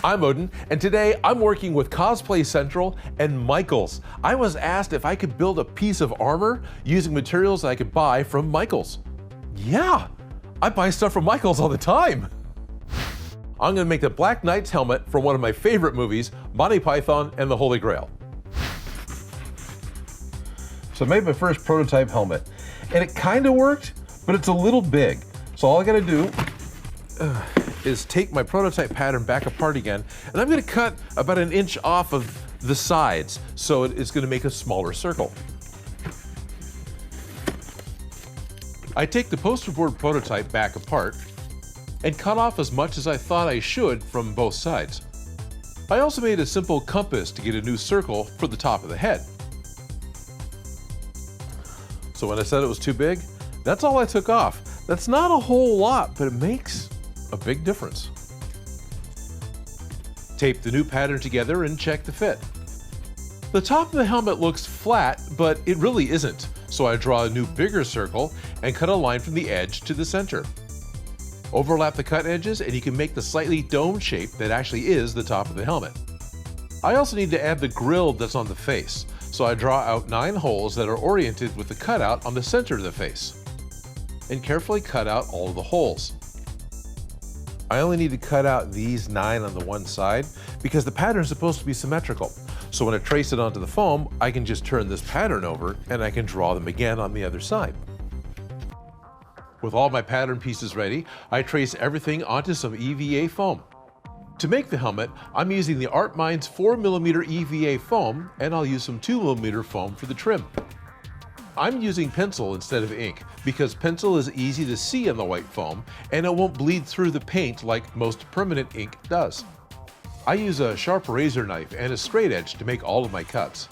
I'm Odin, and today I'm working with Cosplay Central and Michaels. I was asked if I could build a piece of armor using materials that I could buy from Michaels. Yeah, I buy stuff from Michaels all the time. I'm gonna make the Black Knight's helmet from one of my favorite movies, Monty Python and the Holy Grail. So I made my first prototype helmet, and it kind of worked, but it's a little big. So all I gotta do is take my prototype pattern back apart again, and I'm gonna cut about 1 inch off of the sides, so it's gonna make a smaller circle. I take the poster board prototype back apart and cut off as much as I thought I should from both sides. I also made a simple compass to get a new circle for the top of the head. So when I said it was too big, that's all I took off. That's not a whole lot, but it makes a big difference. Tape the new pattern together and check the fit. The top of the helmet looks flat, but it really isn't. So I draw a new bigger circle and cut a line from the edge to the center. Overlap the cut edges and you can make the slightly dome shape that actually is the top of the helmet. I also need to add the grill that's on the face. So I draw out 9 holes that are oriented with the cutout on the center of the face, and carefully cut out all of the holes. I only need to cut out these 9 on the one side because the pattern is supposed to be symmetrical. So when I trace it onto the foam, I can just turn this pattern over and I can draw them again on the other side. With all my pattern pieces ready, I trace everything onto some EVA foam. To make the helmet, I'm using the Art Minds 4mm EVA foam, and I'll use some 2mm foam for the trim. I'm using pencil instead of ink because pencil is easy to see on the white foam and it won't bleed through the paint like most permanent ink does. I use a sharp razor knife and a straight edge to make all of my cuts.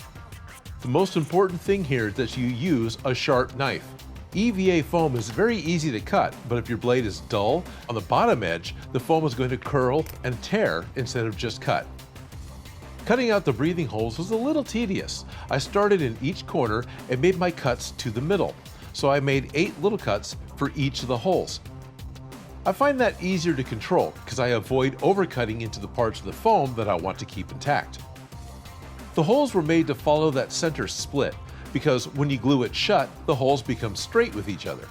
The most important thing here is that you use a sharp knife. EVA foam is very easy to cut, but if your blade is dull, on the bottom edge, the foam is going to curl and tear instead of just cut. Cutting out the breathing holes was a little tedious. I started in each corner and made my cuts to the middle. So I made 8 little cuts for each of the holes. I find that easier to control because I avoid overcutting into the parts of the foam that I want to keep intact. The holes were made to follow that center split because when you glue it shut, the holes become straight with each other.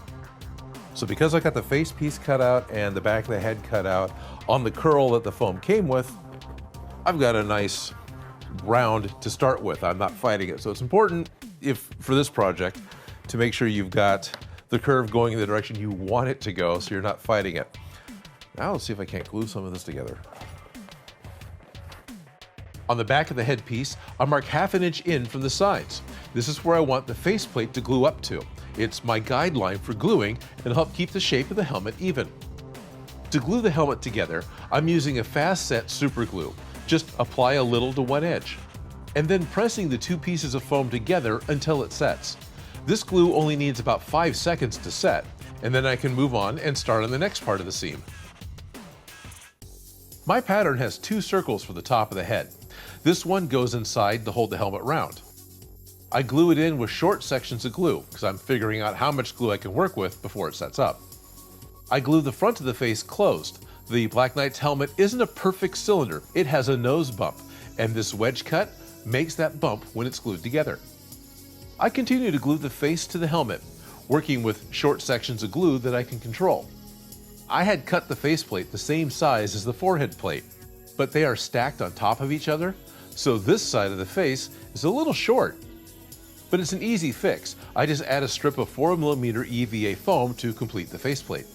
So because I got the face piece cut out and the back of the head cut out on the curl that the foam came with, I've got a nice round to start with. I'm not fighting it. So it's important, for this project, to make sure you've got the curve going in the direction you want it to go so you're not fighting it. Now let's see if I can't glue some of this together. On the back of the headpiece, I mark 1/2 inch in from the sides. This is where I want the faceplate to glue up to. It's my guideline for gluing and it'll help keep the shape of the helmet even. To glue the helmet together, I'm using a fast set super glue. Just apply a little to one edge, and then pressing the 2 pieces of foam together until it sets. This glue only needs about 5 seconds to set, and then I can move on and start on the next part of the seam. My pattern has 2 circles for the top of the head. This one goes inside to hold the helmet round. I glue it in with short sections of glue because I'm figuring out how much glue I can work with before it sets up. I glue the front of the face closed. The Black Knight's helmet isn't a perfect cylinder. It has a nose bump, and this wedge cut makes that bump when it's glued together. I continue to glue the face to the helmet, working with short sections of glue that I can control. I had cut the faceplate the same size as the forehead plate, but they are stacked on top of each other, so this side of the face is a little short. But it's an easy fix. I just add a strip of 4mm EVA foam to complete the faceplate.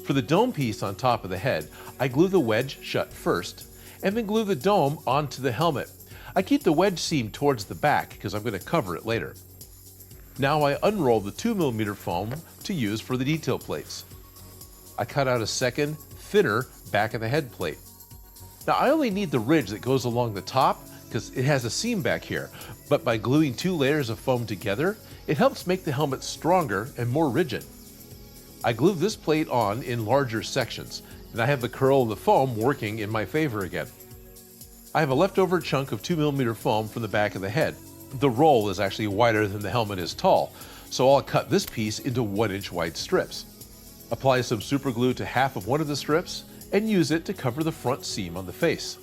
For the dome piece on top of the head, I glue the wedge shut first, and then glue the dome onto the helmet. I keep the wedge seam towards the back because I'm going to cover it later. Now I unroll the 2mm foam to use for the detail plates. I cut out a second, thinner back of the head plate. Now I only need the ridge that goes along the top because it has a seam back here, but by gluing 2 layers of foam together, it helps make the helmet stronger and more rigid. I glue this plate on in larger sections, and I have the curl of the foam working in my favor again. I have a leftover chunk of 2mm foam from the back of the head. The roll is actually wider than the helmet is tall, so I'll cut this piece into 1-inch wide strips. Apply some super glue to half of one of the strips and use it to cover the front seam on the face.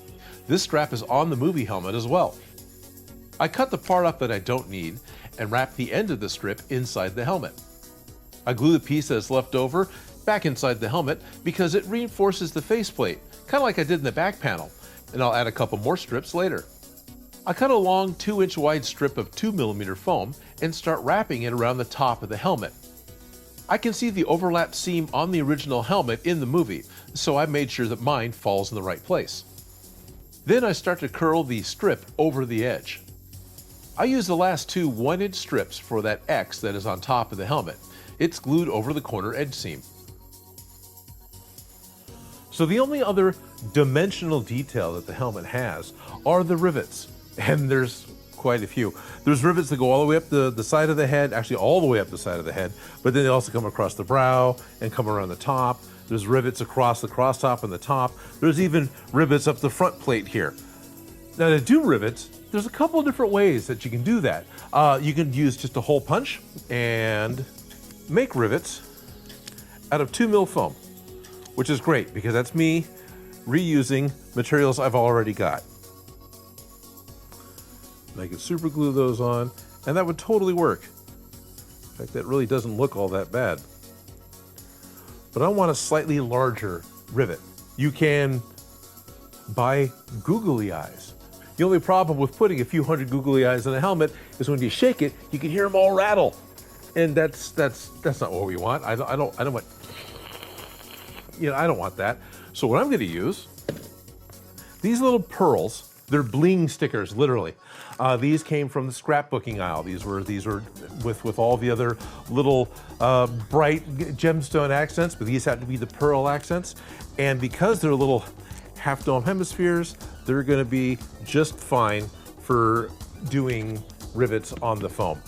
This strap is on the movie helmet as well. I cut the part up that I don't need and wrap the end of the strip inside the helmet. I glue the piece that is left over back inside the helmet because it reinforces the faceplate, kind of like I did in the back panel, and I'll add a couple more strips later. I cut a long 2-inch wide strip of 2mm foam and start wrapping it around the top of the helmet. I can see the overlap seam on the original helmet in the movie, so I made sure that mine falls in the right place. Then I start to curl the strip over the edge. I use the last two 1-inch strips for that X that is on top of the helmet. It's glued over the corner edge seam. So the only other dimensional detail that the helmet has are the rivets, and there's quite a few. There's rivets that go all the way up the side of the head, actually all the way up the side of the head, but then they also come across the brow and come around the top. There's rivets across the crosstop and the top. There's even rivets up the front plate here. Now to do rivets, there's a couple of different ways that you can do that. You can use just a hole punch and make rivets out of 2mm foam, which is great because that's me reusing materials I've already got. And I can super glue those on, and that would totally work. In fact, that really doesn't look all that bad. But I want a slightly larger rivet. You can buy googly eyes. The only problem with putting a few hundred googly eyes in a helmet is when you shake it, you can hear them all rattle. And that's not what we want. I don't want, I don't want that. So what I'm going to use, these little pearls, they're bling stickers, literally. These came from the scrapbooking aisle. These were with all the other little bright gemstone accents, but these had to be the pearl accents. And because they're little half-dome hemispheres, they're going to be just fine for doing rivets on the foam.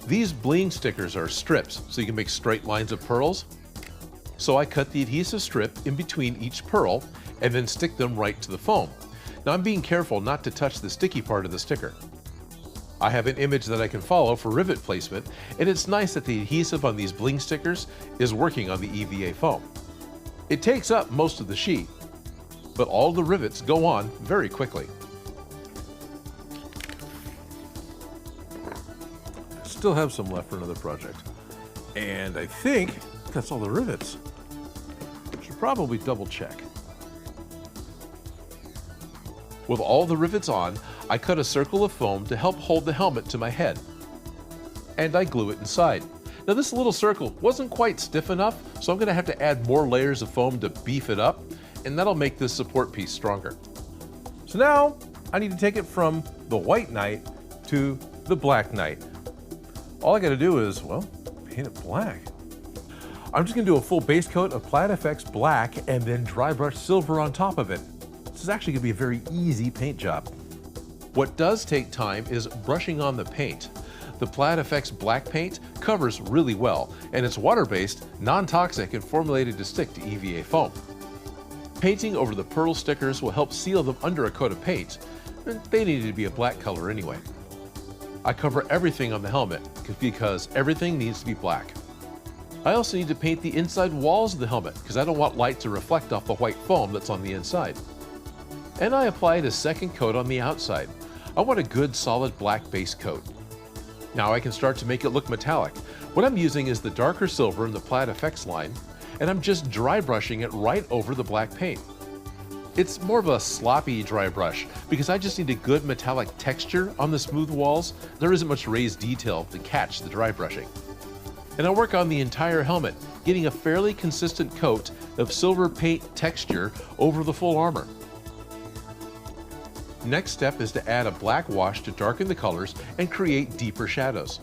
These bling stickers are strips, so you can make straight lines of pearls. So I cut the adhesive strip in between each pearl and then stick them right to the foam. Now I'm being careful not to touch the sticky part of the sticker. I have an image that I can follow for rivet placement, and it's nice that the adhesive on these bling stickers is working on the EVA foam. It takes up most of the sheet, but all the rivets go on very quickly. I still have some left for another project, and I think that's all the rivets. Should probably double check. With all the rivets on, I cut a circle of foam to help hold the helmet to my head. And I glue it inside. Now this little circle wasn't quite stiff enough, so I'm going to have to add more layers of foam to beef it up, and that'll make this support piece stronger. So now I need to take it from the white knight to the black knight. All I got to do is, well, paint it black. I'm just going to do a full base coat of Plaid FX black and then dry brush silver on top of it. This is actually going to be a very easy paint job. What does take time is brushing on the paint. The Plaid FX black paint covers really well, and it's water-based, non-toxic, and formulated to stick to EVA foam. Painting over the pearl stickers will help seal them under a coat of paint, and they needed to be a black color anyway. I cover everything on the helmet because everything needs to be black. I also need to paint the inside walls of the helmet because I don't want light to reflect off the white foam that's on the inside. And I applied a second coat on the outside. I want a good solid black base coat. Now I can start to make it look metallic. What I'm using is the darker silver in the Plaid FX line, and I'm just dry brushing it right over the black paint. It's more of a sloppy dry brush because I just need a good metallic texture on the smooth walls. There isn't much raised detail to catch the dry brushing. And I work on the entire helmet, getting a fairly consistent coat of silver paint texture over the full armor. Next step is to add a black wash to darken the colors and create deeper shadows.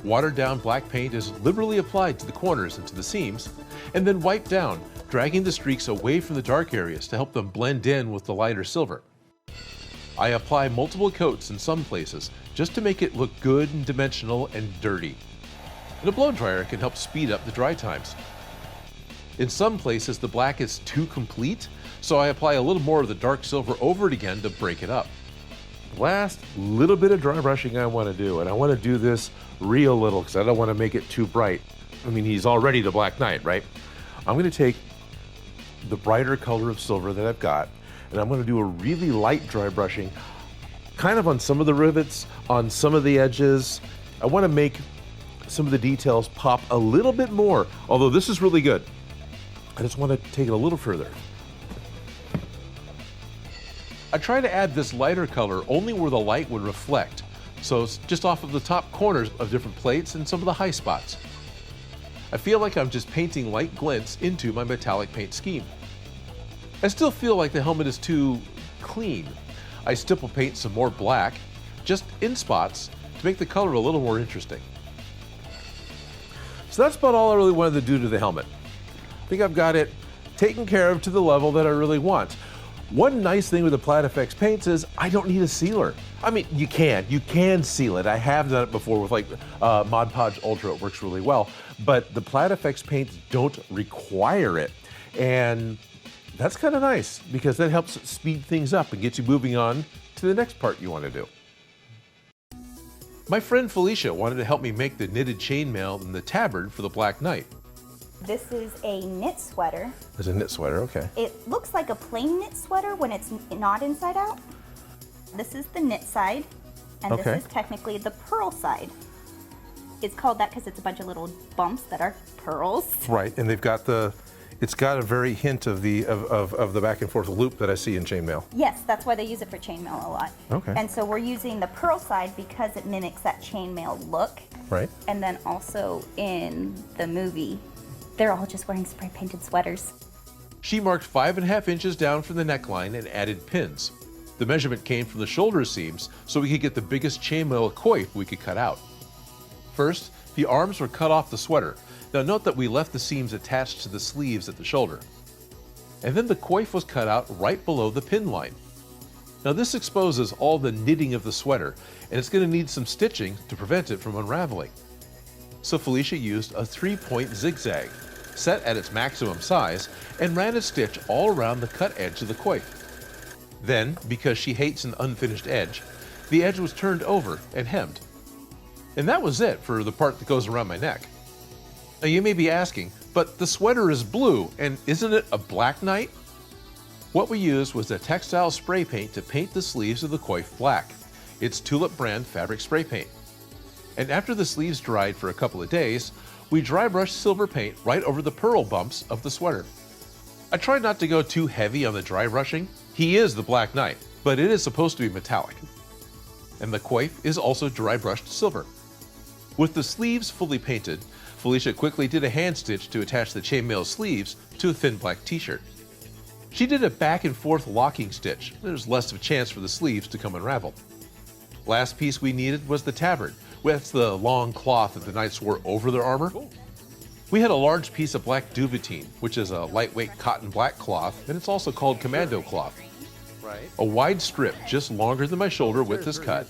Watered down black paint is liberally applied to the corners and to the seams, and then wiped down, dragging the streaks away from the dark areas to help them blend in with the lighter silver. I apply multiple coats in some places just to make it look good and dimensional and dirty. And a blow dryer can help speed up the dry times. In some places the black is too complete, so I apply a little more of the dark silver over it again to break it up. Last little bit of dry brushing I want to do, and I want to do this real little because I don't want to make it too bright. I mean, he's already the Black Knight, right? I'm going to take the brighter color of silver that I've got, and I'm going to do a really light dry brushing, kind of on some of the rivets, on some of the edges. I want to make some of the details pop a little bit more, although this is really good. I just want to take it a little further. I try to add this lighter color only where the light would reflect, so it's just off of the top corners of different plates and some of the high spots. I feel like I'm just painting light glints into my metallic paint scheme. I still feel like the helmet is too clean. I stipple paint some more black, just in spots, to make the color a little more interesting. So that's about all I really wanted to do to the helmet. I think I've got it taken care of to the level that I really want. One nice thing with the Plat FX paints is I don't need a sealer. I mean, you can seal it. I have done it before with like Mod Podge Ultra, it works really well. But the Plat FX paints don't require it. And that's kind of nice because that helps speed things up and get you moving on to the next part you want to do. My friend Felicia wanted to help me make the knitted chainmail and the tabard for the Black Knight. This is a knit sweater. It's a knit sweater, okay. It looks like a plain knit sweater when it's not inside out. This is the knit side, and Okay. This is technically the purl side. It's called that because it's a bunch of little bumps that are pearls. Right, and they've got it's got a very hint of the back and forth loop that I see in chainmail. Yes, that's why they use it for chainmail a lot. Okay. And so we're using the purl side because it mimics that chainmail look. Right. And then also in the movie, they're all just wearing spray painted sweaters. She marked 5.5 inches down from the neckline and added pins. The measurement came from the shoulder seams so we could get the biggest chainmail coif we could cut out. First, the arms were cut off the sweater. Now note that we left the seams attached to the sleeves at the shoulder. And then the coif was cut out right below the pin line. Now this exposes all the knitting of the sweater, and it's going to need some stitching to prevent it from unraveling. So Felicia used a 3-point zigzag, set at its maximum size, and ran a stitch all around the cut edge of the coif. Then, because she hates an unfinished edge, the edge was turned over and hemmed. And that was it for the part that goes around my neck. Now you may be asking, but the sweater is blue, and isn't it a Black Knight? What we used was a textile spray paint to paint the sleeves of the coif black. It's Tulip brand fabric spray paint. And after the sleeves dried for a couple of days, we dry brushed silver paint right over the pearl bumps of the sweater. I tried not to go too heavy on the dry brushing. He is the Black Knight, but it is supposed to be metallic. And the coif is also dry brushed silver. With the sleeves fully painted, Felicia quickly did a hand stitch to attach the chainmail sleeves to a thin black t-shirt. She did a back and forth locking stitch. There's less of a chance for the sleeves to come unraveled. Last piece we needed was the tabard. That's the long cloth that the knights wore over their armor. We had a large piece of black duvetine, which is a lightweight cotton black cloth, and it's also called commando cloth. A wide strip just longer than my shoulder width is cut,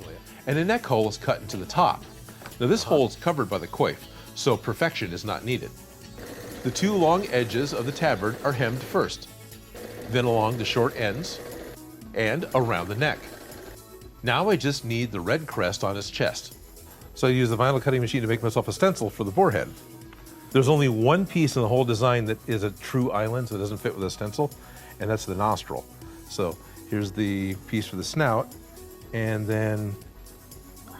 and a neck hole is cut into the top. Now this hole is covered by the coif, so perfection is not needed. The two long edges of the tabard are hemmed first, then along the short ends, and around the neck. Now I just need the red crest on his chest. So I use the vinyl cutting machine to make myself a stencil for the boar head. There's only one piece in the whole design that is a true island, so it doesn't fit with a stencil, and that's the nostril. So here's the piece for the snout, and then... Wow,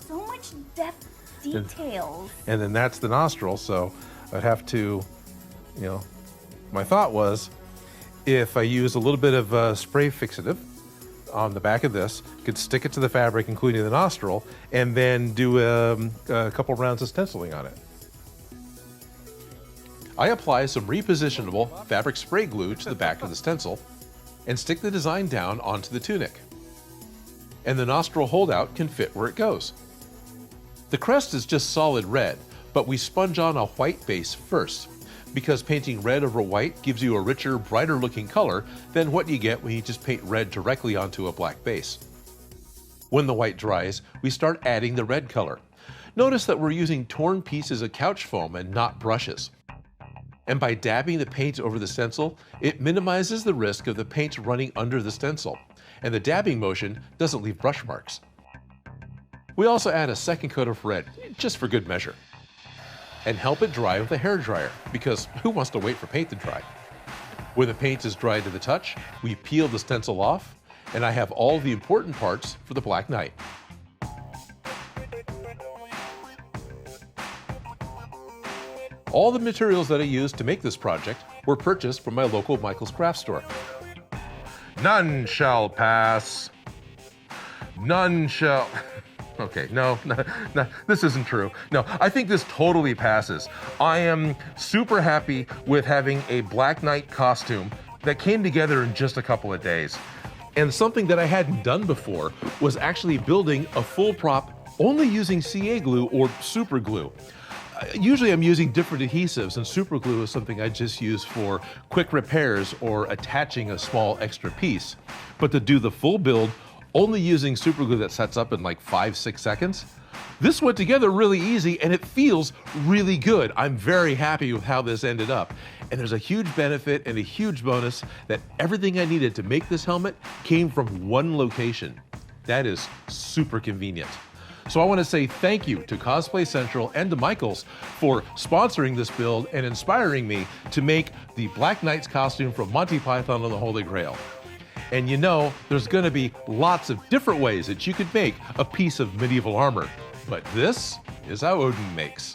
so much depth details. And then that's the nostril, so I'd have to, my thought was, if I use a little bit of spray fixative on the back of this, could stick it to the fabric, including the nostril, and then do a couple rounds of stenciling on it. I apply some repositionable fabric spray glue to the back of the stencil and stick the design down onto the tunic. And the nostril holdout can fit where it goes. The crest is just solid red, but we sponge on a white base first, because painting red over white gives you a richer, brighter looking color than what you get when you just paint red directly onto a black base. When the white dries, we start adding the red color. Notice that we're using torn pieces of couch foam and not brushes. And by dabbing the paint over the stencil, it minimizes the risk of the paint running under the stencil, and the dabbing motion doesn't leave brush marks. We also add a second coat of red, just for good measure, and help it dry with a hairdryer, because who wants to wait for paint to dry? When the paint is dry to the touch, we peel the stencil off, and I have all the important parts for the Black Knight. All the materials that I used to make this project were purchased from my local Michael's craft store. None shall pass. None shall... Okay, no, this isn't true. No, I think this totally passes. I am super happy with having a Black Knight costume that came together in just a couple of days. And something that I hadn't done before was actually building a full prop only using CA glue or super glue. Usually I'm using different adhesives, and super glue is something I just use for quick repairs or attaching a small extra piece. But to do the full build, only using super glue that sets up in like 5-6 seconds, this went together really easy and it feels really good. I'm very happy with how this ended up. And there's a huge benefit and a huge bonus that everything I needed to make this helmet came from one location. That is super convenient. So I want to say thank you to Cosplay Central and to Michaels for sponsoring this build and inspiring me to make the Black Knight's costume from Monty Python and the Holy Grail. And you know, there's going to be lots of different ways that you could make a piece of medieval armor. But this is how Odin makes.